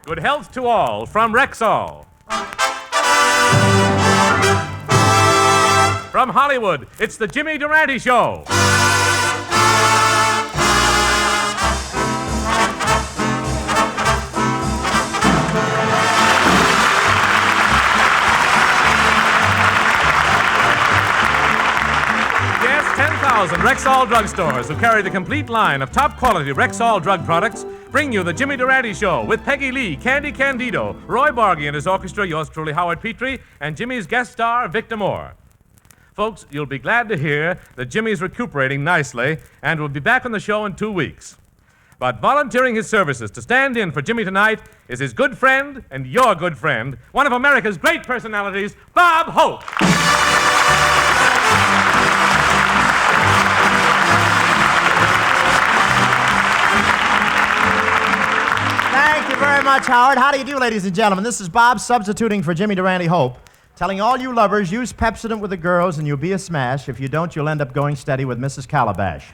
Good health to all from Rexall. From Hollywood, it's the Jimmy Durante Show. Yes, 10,000 Rexall drugstores who carry the complete line of top-quality Rexall drug products bring you the Jimmy Durante Show with Peggy Lee, Candy Candido, Roy Bargy and his orchestra, yours truly, Howard Petrie, and Jimmy's guest star, Victor Moore. Folks, you'll be glad to hear that Jimmy's recuperating nicely and will be back on the show in 2 weeks. But volunteering his services to stand in for Jimmy tonight is his good friend and your good friend, one of America's great personalities, Bob Hope. Thank you very much, Howard. How do you do, ladies and gentlemen? This is Bob substituting for Jimmy Durante Hope, telling all you lovers, use Pepsodent with the girls and you'll be a smash. If you don't, you'll end up going steady with Mrs. Calabash.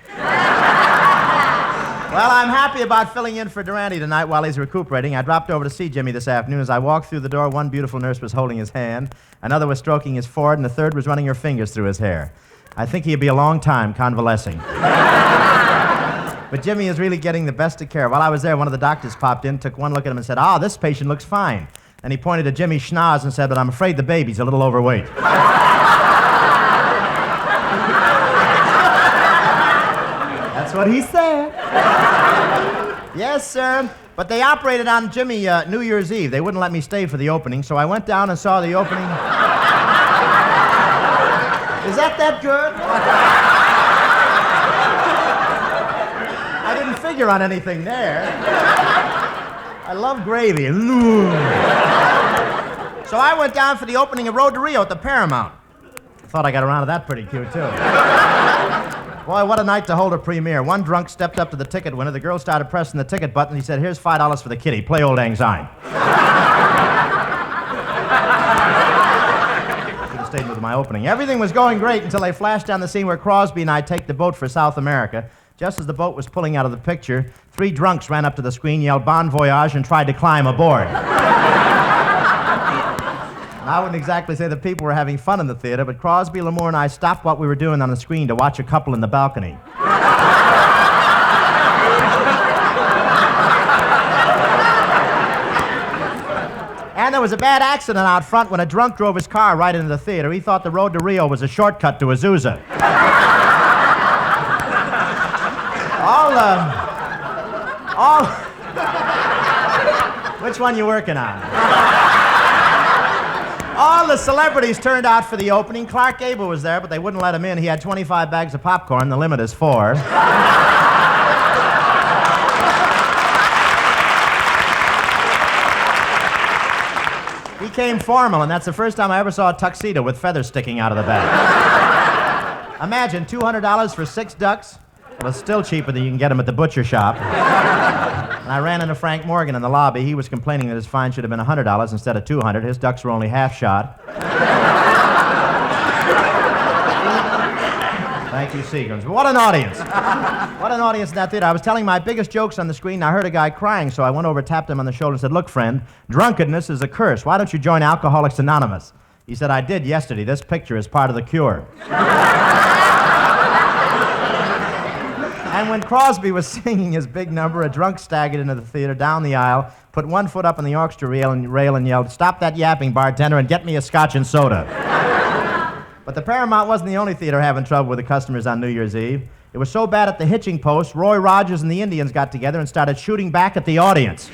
Well, I'm happy about filling in for Durante tonight while he's recuperating. I dropped over to see Jimmy this afternoon. As I walked through the door, one beautiful nurse was holding his hand, another was stroking his forehead, and the third was running her fingers through his hair. I think he'd be a long time convalescing. But Jimmy is really getting the best of care. While I was there, one of the doctors popped in, took one look at him and said, this patient looks fine. And he pointed to Jimmy's schnoz and said, but I'm afraid the baby's a little overweight. That's what he said. Yes, sir. But they operated on Jimmy New Year's Eve. They wouldn't let me stay for the opening, so I went down and saw the opening. Is that good? I didn't figure on anything there. I love gravy. So I went down for the opening of Road to Rio at the Paramount. Thought I got around to that pretty cute, too. Boy, what a night to hold a premiere. One drunk stepped up to the ticket winner. The girl started pressing the ticket button. He said, here's $5 for the kitty. Play Old Lang Syne. Should have stayed with my opening. Everything was going great until they flashed down the scene where Crosby and I take the boat for South America. Just as the boat was pulling out of the picture, 3 drunks ran up to the screen, yelled Bon Voyage, and tried to climb aboard. I wouldn't exactly say that people were having fun in the theater, but Crosby, Lamore, and I stopped what we were doing on the screen to watch a couple in the balcony. And there was a bad accident out front when a drunk drove his car right into the theater. He thought the road to Rio was a shortcut to Azusa. Which one you working on? All the celebrities turned out for the opening. Clark Gable was there, but they wouldn't let him in. He had 25 bags of popcorn. The limit is 4. He came formal, and that's the first time I ever saw a tuxedo with feathers sticking out of the back. Imagine $200 for 6 ducks. Well, it's still cheaper than you can get them at the butcher shop. And I ran into Frank Morgan in the lobby. He was complaining that his fine should have been $100 instead of $200. His ducks were only half shot. Thank you, Seagrams. But what an audience. What an audience in that theater. I was telling my biggest jokes on the screen, and I heard a guy crying, so I went over, tapped him on the shoulder, and said, look, friend, drunkenness is a curse. Why don't you join Alcoholics Anonymous? He said, I did yesterday. This picture is part of the cure. And when Crosby was singing his big number, a drunk staggered into the theater, down the aisle, put one foot up on the orchestra rail and yelled, stop that yapping, bartender, and get me a scotch and soda. But the Paramount wasn't the only theater having trouble with the customers on New Year's Eve. It was so bad at the hitching post, Roy Rogers and the Indians got together and started shooting back at the audience.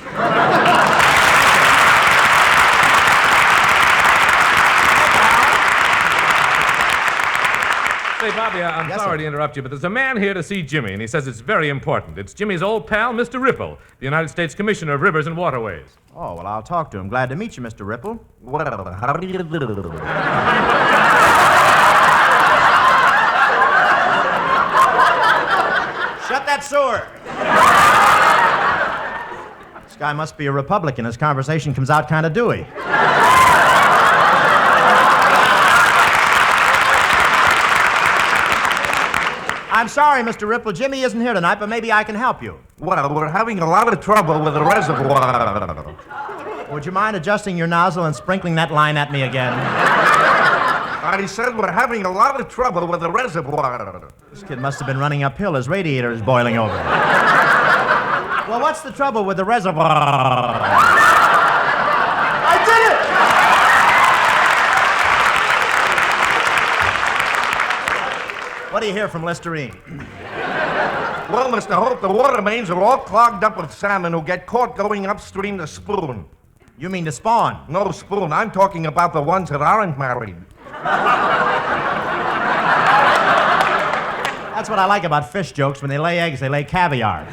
Say, Bobby, I'm sorry to interrupt you, but there's a man here to see Jimmy, and he says it's very important. It's Jimmy's old pal, Mr. Ripple, the United States Commissioner of Rivers and Waterways. Oh, well, I'll talk to him. Glad to meet you, Mr. Ripple. Shut that sewer. This guy must be a Republican. His conversation comes out kind of dewy. I'm sorry, Mr. Ripple. Jimmy isn't here tonight, but maybe I can help you. Well, we're having a lot of trouble with the reservoir. Would you mind adjusting your nozzle and sprinkling that line at me again? I said we're having a lot of trouble with the reservoir. This kid must have been running uphill. His radiator is boiling over. Well, what's the trouble with the reservoir? I did it! What do you hear from Listerine? Well, Mr. Hope, the water mains are all clogged up with salmon who get caught going upstream to spoon. You mean to spawn? No spoon. I'm talking about the ones that aren't married. That's what I like about fish jokes. When they lay eggs, they lay caviar.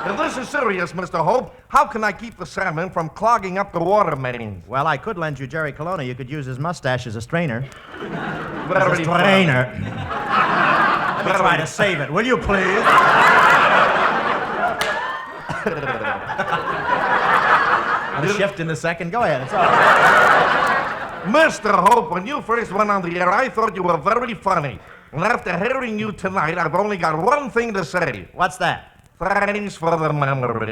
If this is serious, Mr. Hope, how can I keep the salmon from clogging up the water mains? Well, I could lend you Jerry Colonna. You could use his mustache as a strainer. Very Strainer. Let me try to save it, will you please? I'm shifting the second. Go ahead. It's all right. Mr. Hope, when you first went on the air, I thought you were very funny. And after hearing you tonight, I've only got one thing to say. What's that? Thanks for the memory.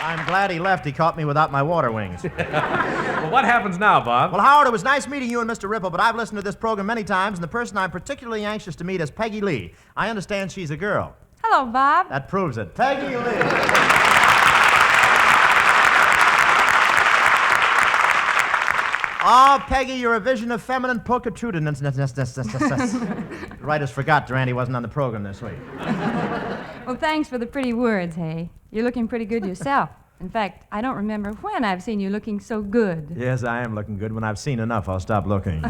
I'm glad he left. He caught me without my water wings. Well, what happens now, Bob? Well, Howard, it was nice meeting you and Mr. Ripple, but I've listened to this program many times, and the person I'm particularly anxious to meet is Peggy Lee. I understand she's a girl. Hello, Bob. That proves it. Peggy Lee. Oh, Peggy, you're a vision of feminine pulchritude. Writers forgot Durante wasn't on the program this week. Well, thanks for the pretty words, hey. You're looking pretty good yourself. In fact, I don't remember when I've seen you looking so good. Yes, I am looking good. When I've seen enough, I'll stop looking. You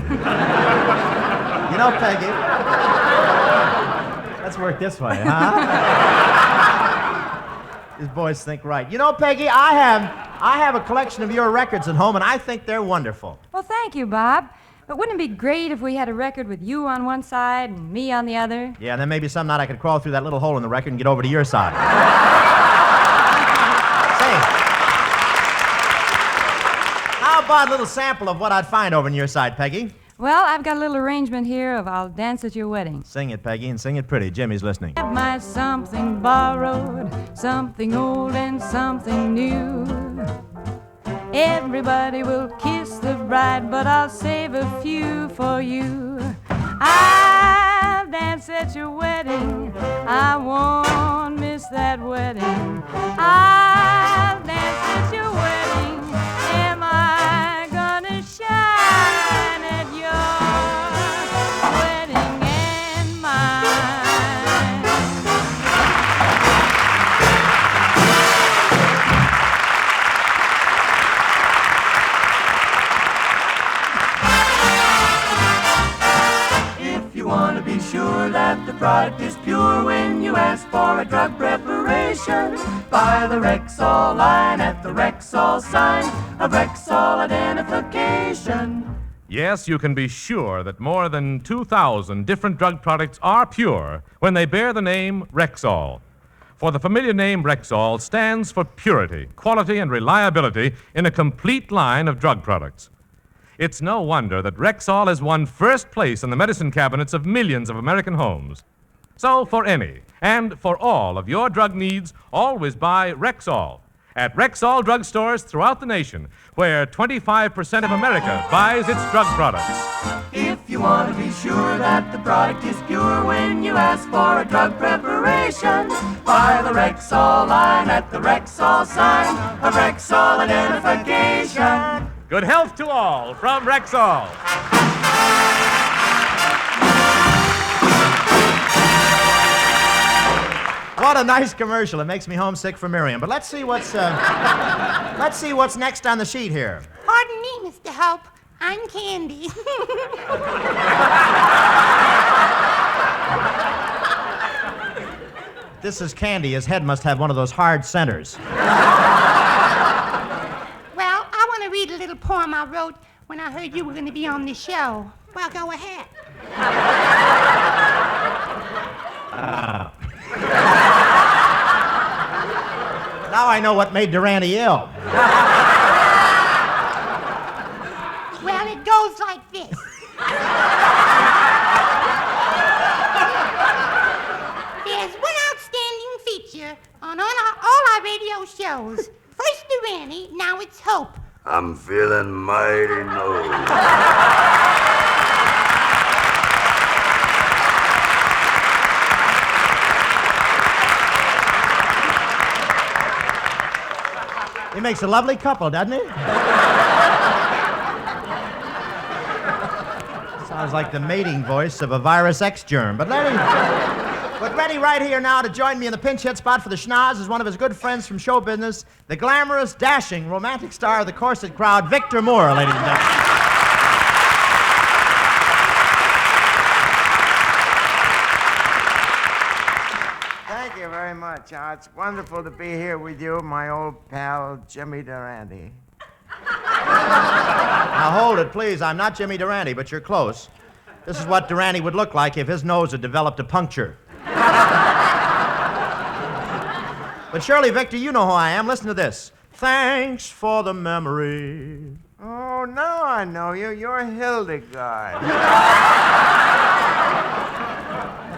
know, Peggy, let's work this way, huh? These boys think right. You know, Peggy, I have a collection of your records at home, and I think they're wonderful. Well, thank you, Bob. But wouldn't it be great if we had a record with you on one side and me on the other? Yeah, and then maybe some night I could crawl through that little hole in the record and get over to your side. Say, how about a little sample of what I'd find over on your side, Peggy? Well, I've got a little arrangement here of I'll Dance at Your Wedding. Sing it, Peggy, and sing it pretty. Jimmy's listening. Have my something borrowed, something old and something new. Everybody will kiss the bride, but I'll save a few for you. I'll dance at your wedding. I won't miss that wedding. I'll dance at your wedding. Am I gonna shine at your wedding and mine? Want to be sure that the product is pure when you ask for a drug preparation. Buy the Rexall line at the Rexall sign of Rexall identification. Yes, you can be sure that more than 2,000 different drug products are pure when they bear the name Rexall. For the familiar name Rexall stands for purity, quality, and reliability in a complete line of drug products. It's no wonder that Rexall has won first place in the medicine cabinets of millions of American homes. So for any and for all of your drug needs, always buy Rexall at Rexall drugstores throughout the nation, where 25% of America buys its drug products. If you want to be sure that the product is pure when you ask for a drug preparation, buy the Rexall line at the Rexall sign of Rexall identification. Good health to all from Rexall. What a nice commercial. It makes me homesick for Miriam. But let's see what's next on the sheet here. Pardon me, Mr. Hope. I'm Candy. This is Candy. His head must have one of those hard centers. Well, I want to read a little poem I wrote when I heard you were going to be on the show. Well, go ahead. Now I know what made Durante ill. Well, it goes like this. I'm feeling mighty low. He makes a lovely couple, doesn't he? Sounds like the mating voice of a virus X germ. But ready right here now to join me in the pinch hit spot for the schnoz is one of his good friends from show business, the glamorous, dashing, romantic star of the corset crowd, Victor Moore, ladies and gentlemen. Thank you very much. It's wonderful to be here with you, my old pal, Jimmy Durante. Now hold it, please. I'm not Jimmy Durante, but you're close. This is what Durante would look like if his nose had developed a puncture. But surely, Victor, you know who I am. Listen to this. Thanks for the memory. Oh, now I know you. You're Hildegard.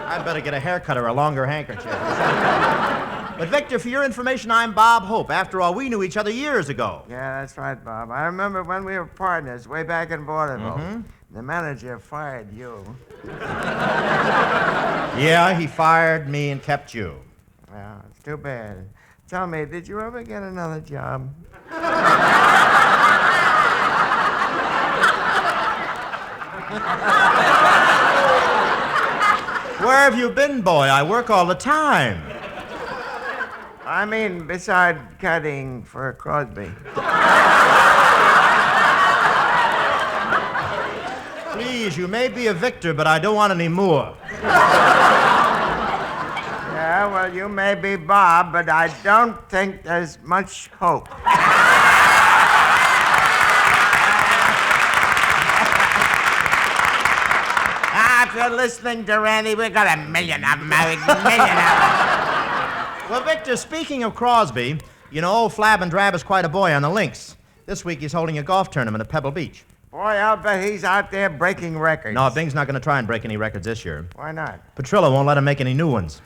I'd better get a haircut or a longer handkerchief. But, Victor, for your information, I'm Bob Hope. After all, we knew each other years ago. Yeah, that's right, Bob. I remember when we were partners way back in vaudeville. Mm-hmm. The manager fired you. Yeah, he fired me and kept you. Well, it's too bad. Tell me, did you ever get another job? Where have you been, boy? I work all the time. I mean, beside cutting for Crosby. Please, you may be a Victor, but I don't want any more. Yeah, well, you may be Bob, but I don't think there's much hope. If you're listening to Randy, we got a million of them. Well, Victor, speaking of Crosby, you know, old Flab and Drab is quite a boy on the links. This week he's holding a golf tournament at Pebble Beach. Boy, I'll bet he's out there breaking records. No, Bing's not going to try and break any records this year. Why not? Petrillo won't let him make any new ones.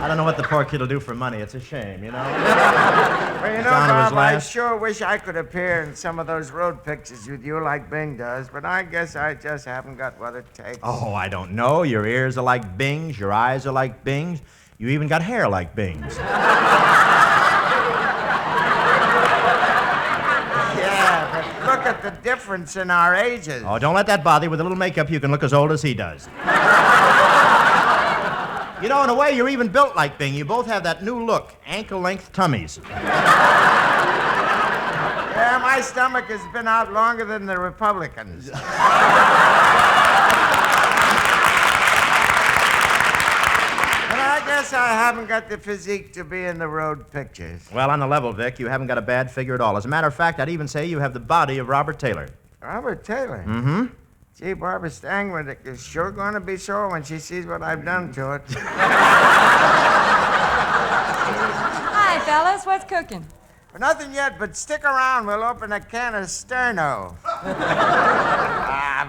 I don't know what the poor kid will do for money. It's a shame, you know? Well, you know, Bob, I last. sure wish I could appear in some of those road pictures with you like Bing does, but I guess I just haven't got what it takes. Oh, I don't know. Your ears are like Bing's. Your eyes are like Bing's. You even got hair like Bing's. Yeah, but look at the difference in our ages. Oh, don't let that bother you. With a little makeup, you can look as old as he does. You know, in a way, you're even built like Bing. You both have that new look, ankle-length tummies. Yeah, my stomach has been out longer than the Republicans. But I guess I haven't got the physique to be in the road pictures. Well, on the level, Vic, you haven't got a bad figure at all. As a matter of fact, I'd even say you have the body of Robert Taylor. Robert Taylor? Mm-hmm. Gee, Barbara Stangwood is sure going to be sore when she sees what I've done to it. Hi, fellas. What's cooking? Well, nothing yet, but stick around. We'll open a can of Sterno.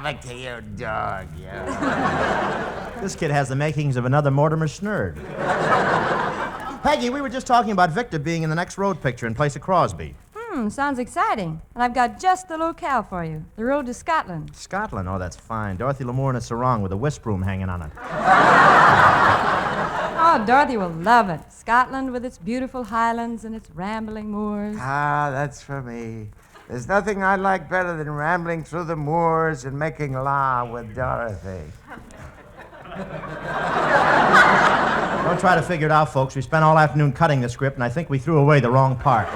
Victor, you dog, you. This kid has the makings of another Mortimer Snurd. Peggy, we were just talking about Victor being in the next road picture in place of Crosby. Sounds exciting. And I've got just the locale for you. The road to Scotland. Scotland? Oh, that's fine. Dorothy Lamour in a sarong with a wisp broom hanging on it. Oh, Dorothy will love it. Scotland with its beautiful highlands and its rambling moors. Ah, that's for me. There's nothing I like better than rambling through the moors and making la with Dorothy. Don't try to figure it out, folks. We spent all afternoon cutting the script, and I think we threw away the wrong part.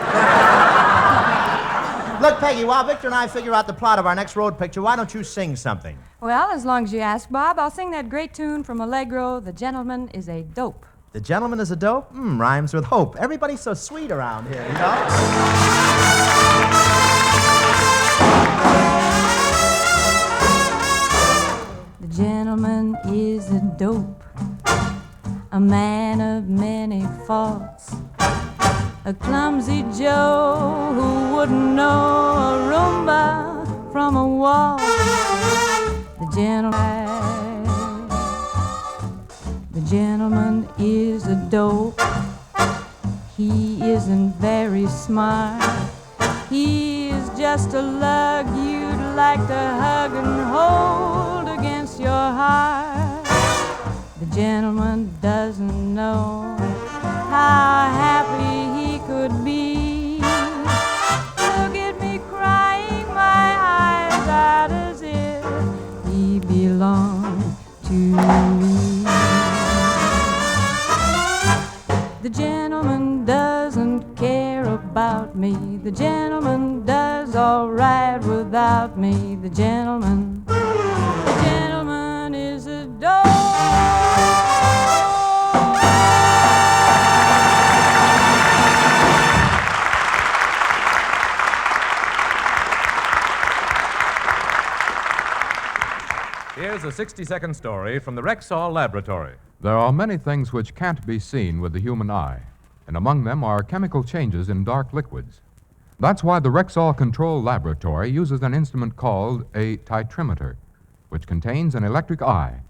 Look, Peggy, while Victor and I figure out the plot of our next road picture, why don't you sing something? Well, as long as you ask, Bob, I'll sing that great tune from Allegro, The Gentleman is a Dope. The Gentleman is a Dope? Rhymes with hope. Everybody's so sweet around here, you know? The gentleman is a dope, a man of many faults, a clumsy Joe who wouldn't know a Roomba from a wall. The gentleman is a dope. He isn't very smart. He's just a lug you'd like to hug and hold against your heart. The gentleman doesn't know how happy he could be. Look at me crying my eyes out as if he belonged to me. The gentleman doesn't care about me. The gentleman does all right without me. The gentleman is adored. Here's a 60-second story from the Rexall Laboratory. There are many things which can't be seen with the human eye, and among them are chemical changes in dark liquids. That's why the Rexall Control Laboratory uses an instrument called a titrimeter, which contains an electric eye.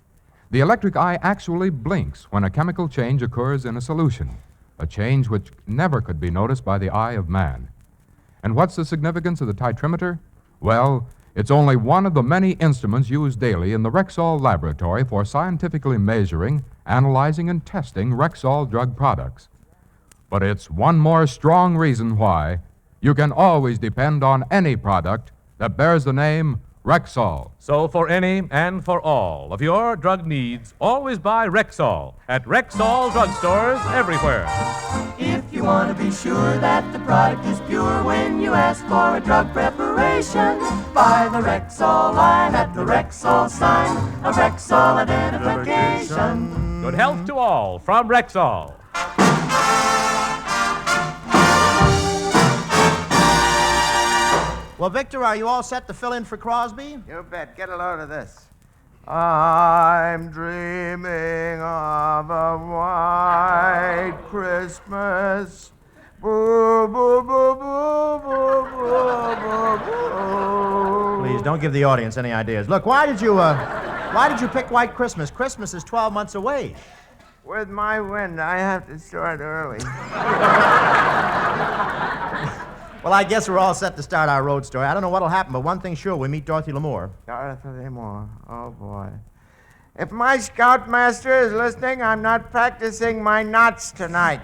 The electric eye actually blinks when a chemical change occurs in a solution, a change which never could be noticed by the eye of man. And what's the significance of the titrimeter? Well, it's only one of the many instruments used daily in the Rexall Laboratory for scientifically measuring, analyzing, and testing Rexall drug products. But it's one more strong reason why you can always depend on any product that bears the name Rexall. So for any and for all of your drug needs, always buy Rexall at Rexall drugstores everywhere. If you want to be sure that the product is pure when you ask for a drug preparation, buy the Rexall line at the Rexall sign of Rexall identification. Good health to all from Rexall. Well, Victor, are you all set to fill in for Crosby? You bet. Get a load of this. I'm dreaming of a white Christmas. Boo, boo, boo, boo, boo, boo, boo, boo. Please don't give the audience any ideas. Look, why did you pick White Christmas? Christmas is 12 months away. With my wind, I have to start early. Well, I guess we're all set to start our road story. I don't know what'll happen, but one thing's sure, we meet Dorothy Lamour. Dorothy Lamour. Oh, boy. If my scoutmaster is listening, I'm not practicing my knots tonight.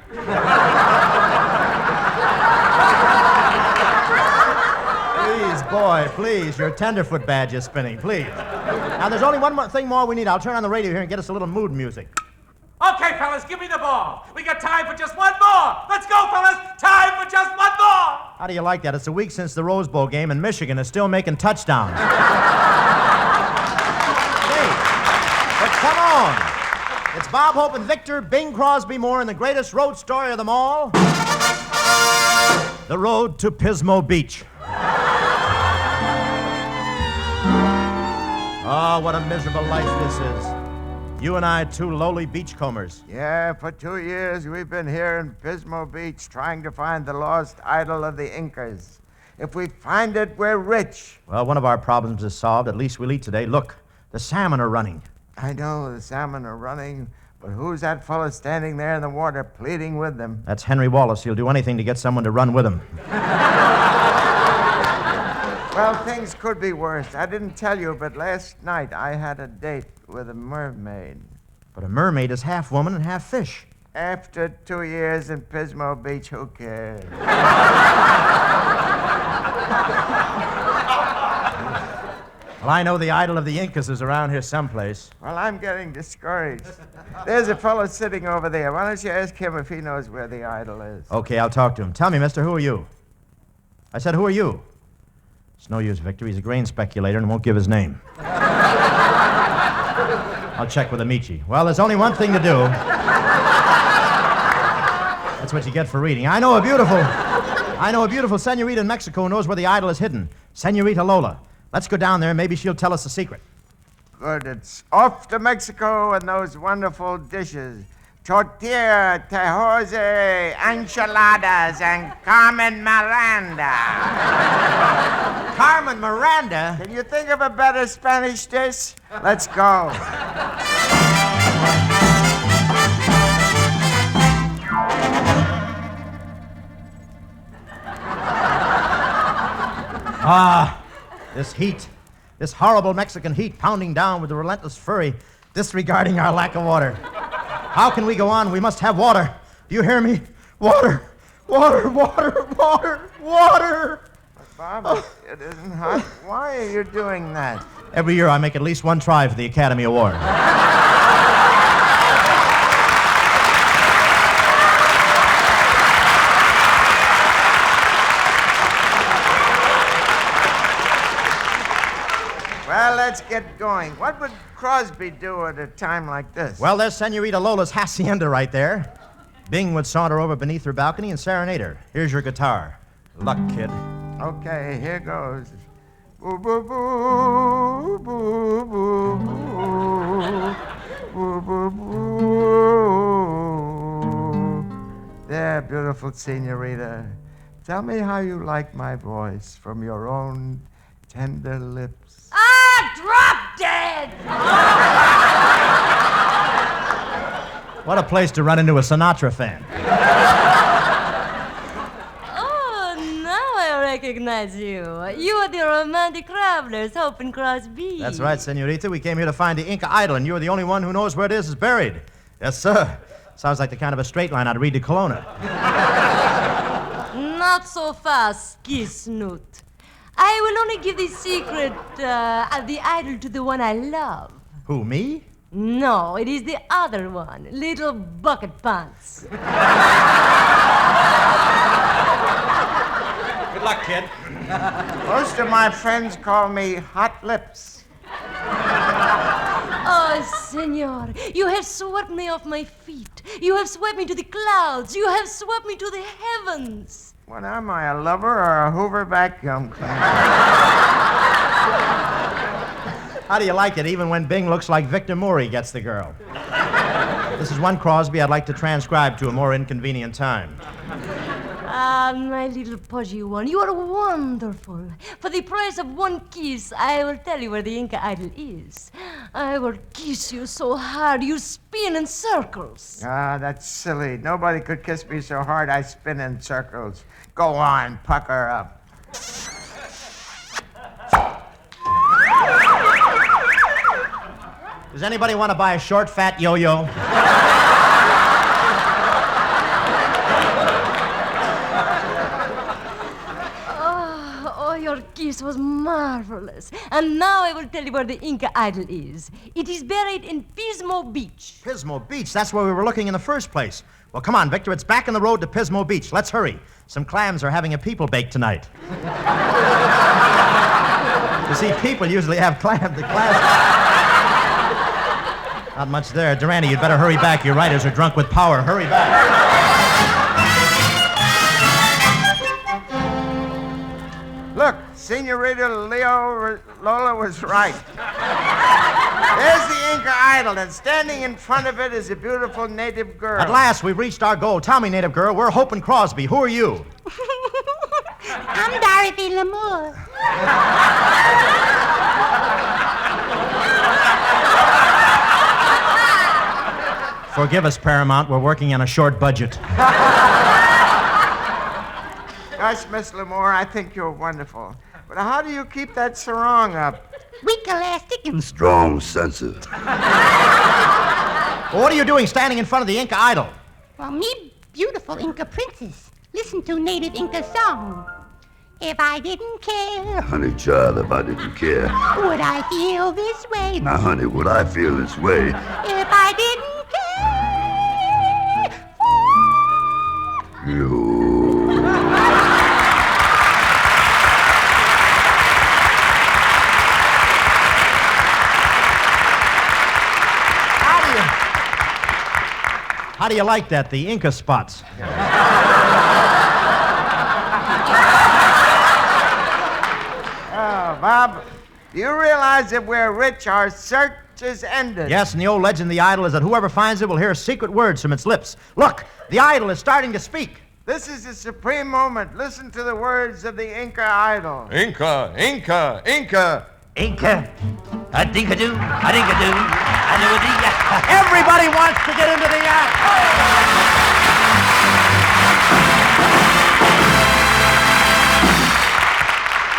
Please, boy, please. Your tenderfoot badge is spinning, please. Now, there's only one more thing more we need. I'll turn on the radio here and get us a little mood music. Okay, fellas, give me the ball. We got time for just one more. Let's go, fellas. Time for just one more. How do you like that? It's a week since the Rose Bowl game, and Michigan is still making touchdowns. Hey, but come on. It's Bob Hope and Victor, Bing Crosby Moore, in the greatest road story of them all, The Road to Pismo Beach. Oh, what a miserable life this is. You and I, two lowly beachcombers. Yeah, for 2 years we've been here in Pismo Beach trying to find the lost idol of the Incas. If we find it, we're rich. Well, one of our problems is solved. At least we'll eat today. Look, the salmon are running. I know the salmon are running, but who's that fellow standing there in the water pleading with them? That's Henry Wallace. He'll do anything to get someone to run with him. Well, things could be worse. I didn't tell you, but last night I had a date with a mermaid. But a mermaid is half woman and half fish. After 2 years in Pismo Beach, who cares? Well, I know the idol of the Incas is around here someplace. Well, I'm getting discouraged. There's a fellow sitting over there. Why don't you ask him if he knows where the idol is? Okay, I'll talk to him. Tell me, mister, who are you? I said, who are you? It's no use, Victor. He's a grain speculator and won't give his name. I'll check with Amici. Well, there's only one thing to do. That's what you get for reading. I know a beautiful senorita in Mexico who knows where the idol is hidden. Senorita Lola. Let's go down there and maybe she'll tell us the secret. Good. It's off to Mexico and those wonderful dishes. Tortilla, tejoze, enchiladas, and Carmen Miranda. Carmen Miranda? Can you think of a better Spanish dish? Let's go. Ah, this heat. This horrible Mexican heat pounding down with a relentless fury, disregarding our lack of water. How can we go on? We must have water. Do you hear me? Water! Water! Water! Water! Water! Bob, it isn't hot. Why are you doing that? Every year I make at least one try for the Academy Award. Well, let's get going. What would Crosby do at a time like this? Well, there's Senorita Lola's hacienda right there. Bing would saunter over beneath her balcony and serenade her. Here's your guitar. Luck, kid. Okay, here goes. Boo, boo, boo, boo, boo, boo, boo, boo. There, beautiful senorita. Tell me how you like my voice from your own tender lips. Drop dead! What a place to run into a Sinatra fan. Oh, now I recognize you. You are the romantic travelers, Hope and Crosby. That's right, senorita. We came here to find the Inca idol, and you're the only one who knows where it is buried. Yes, sir. Sounds like the kind of a straight line I'd read to Kelowna. Not so fast, ski snoot. I will only give the secret of the idol to the one I love. Who, me? No, it is the other one, Little Bucket Pants. Good luck, kid. Most of my friends call me Hot Lips. Oh, senor, you have swept me off my feet. You have swept me to the clouds. You have swept me to the heavens. What am I, a lover or a Hoover vacuum cleaner? How do you like it, even when Bing looks like Victor Moore, he gets the girl? This is one Crosby I'd like to transcribe to a more inconvenient time. Ah, my little pudgy one, you are wonderful. For the price of one kiss, I will tell you where the Inca idol is. I will kiss you so hard you spin in circles. Ah, that's silly. Nobody could kiss me so hard I spin in circles. Go on, pucker up. Does anybody want to buy a short, fat yo-yo? Oh, your kiss was marvelous. And now I will tell you where the Inca idol is. It is buried in Pismo Beach. Pismo Beach, that's where we were looking in the first place. Well, come on, Victor, it's back in the road to Pismo Beach. Let's hurry. Some clams are having a people bake tonight. You see, people usually have clams. The clams... Not much there. Durante, you'd better hurry back. Your riders are drunk with power. Hurry back. Look, Senorita Lola was right. There's the Inca idol, and standing in front of it is a beautiful native girl. At last, we've reached our goal. Tell me, native girl, we're Hope and Crosby. Who are you? I'm Dorothy Lamour. Forgive us, Paramount. We're working on a short budget. Gosh, Miss Lamour, I think you're wonderful. But how do you keep that sarong up? Weak elastic and Strong sensitive. Well, what are you doing standing in front of the Inca idol? well, me beautiful Inca princess. Listen to native Inca song. If I didn't care, Honey, child, if I didn't care. would I feel this way? Now, honey, would I feel this way? If I didn't care. You. How do you like that, the Inca spots? Oh, Bob, do you realize if we're rich, our search is ended? Yes, and the old legend of the idol is that whoever finds it will hear secret words from its lips. Look, the idol is starting to speak. This is a supreme moment. Listen to the words of the Inca idol. Inca, Inca, Inca. Inca, a dinkadoo, a dinkadoo, a doo-a-dee. Everybody wants to get into the act.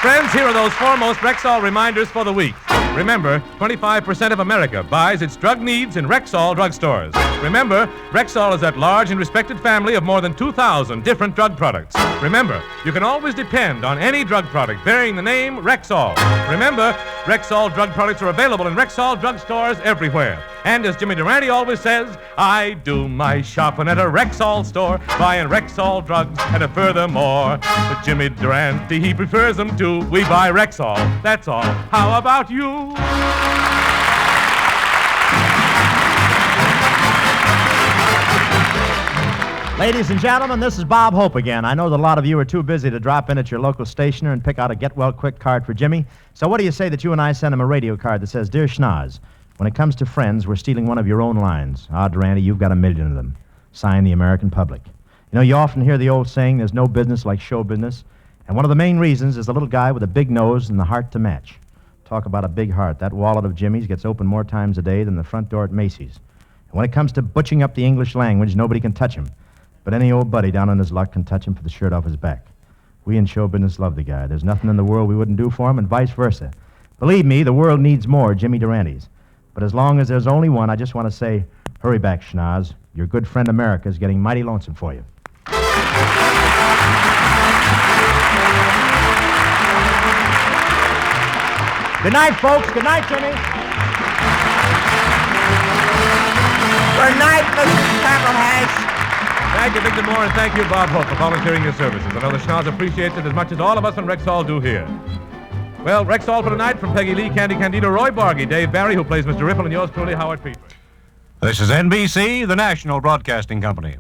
Friends, here are those foremost Rexall reminders for the week. Remember, 25% of America buys its drug needs in Rexall drugstores. Remember, Rexall is that large and respected family of more than 2,000 different drug products. Remember, you can always depend on any drug product bearing the name Rexall. Remember, Rexall drug products are available in Rexall drugstores everywhere. And as Jimmy Durante always says, I do my shopping at a Rexall store, buying Rexall drugs and furthermore. But Jimmy Durante, he prefers them to we buy Rexall. That's all. How about you? Ladies and gentlemen, this is Bob Hope again. I know that a lot of you are too busy to drop in at your local stationer and pick out a get-well-quick card for Jimmy. So what do you say that you and I send him a radio card that says, Dear Schnoz, when it comes to friends, we're stealing one of your own lines. Ah, Durante, you've got 1,000,000 of them. Sign the American public. You know, you often hear the old saying, there's no business like show business. And one of the main reasons is the little guy with a big nose and the heart to match. Talk about a big heart. That wallet of Jimmy's gets open more times a day than the front door at Macy's. And when it comes to butching up the English language, nobody can touch him. But any old buddy down on his luck can touch him for the shirt off his back. We in show business love the guy. There's nothing in the world we wouldn't do for him, and vice versa. Believe me, the world needs more Jimmy Durantes. But as long as there's only one, I just want to say, hurry back, Schnoz. Your good friend America's getting mighty lonesome for you. Good night, folks. Good night, Jimmy. Good night, Mr. Tacklehash. Thank you, Victor Moore, and thank you, Bob Hope, for volunteering your services. I know the Schnoz appreciates it as much as all of us in Rexall do here. Well, Rexall for tonight from Peggy Lee, Candy Candido, Roy Bargy, Dave Barry, who plays Mr. Ripple, and yours truly, Howard Petrie. This is NBC, the national broadcasting company.